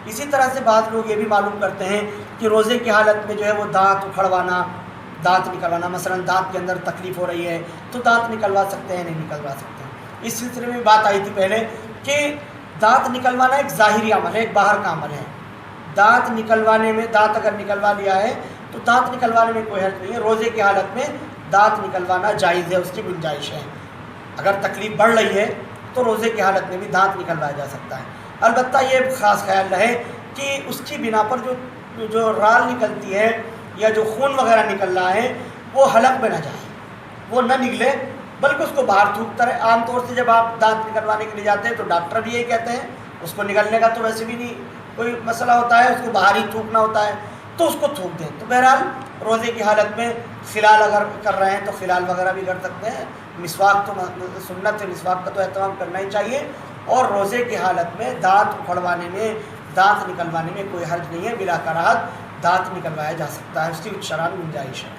اسی طرح سے بعض لوگ یہ بھی معلوم کرتے ہیں کہ روزے کی حالت میں جو ہے وہ دانت اکھڑوانا، دانت نکلوانا، مثلا دانت کے اندر تکلیف ہو رہی ہے تو دانت نکلوا سکتے ہیں نہیں نکلوا سکتے ہیں۔ اس سلسلے میں بات آئی تھی پہلے کہ دانت نکلوانا ایک ظاہری عمل ہے، ایک باہر کا عمل ہے۔ دانت نکلوانے میں، دانت اگر نکلوا لیا ہے تو دانت نکلوانے میں کوئی حرج نہیں ہے۔ روزے کی حالت میں دانت نکلوانا جائز ہے، اس کی گنجائش ہے۔ اگر تکلیف بڑھ رہی ہے تو روزے کی حالت میں بھی دانت نکلوایا جا سکتا ہے۔ البتہ یہ خاص خیال رہے کہ اس کی بنا پر جو رال نکلتی ہے یا جو خون وغیرہ نکل رہا ہے وہ حلق میں نہ جائے، وہ نہ نکلے، بلکہ اس کو باہر تھوکتا رہے۔ عام طور سے جب آپ دانت نکلوانے کے لیے جاتے ہیں تو ڈاکٹر بھی یہی کہتے ہیں، اس کو نکلنے کا تو ویسے بھی نہیں کوئی مسئلہ ہوتا ہے، اس کو باہر ہی تھوکنا ہوتا ہے، تو اس کو تھوک دیں۔ تو بہرحال روزے کی حالت میں خلال اگر کر رہے ہیں تو خلال وغیرہ بھی کر سکتے ہیں۔ مسواک تو سنت ہے، مسواک کا تو اہتمام کرنا ہی چاہیے۔ اور روزے کی حالت میں دانت اکھڑوانے میں، دانت نکلوانے میں کوئی حرج نہیں ہے، بلا کراہت دانت نکلوایا جا سکتا ہے، اس کی شرعاً گنجائش ہے۔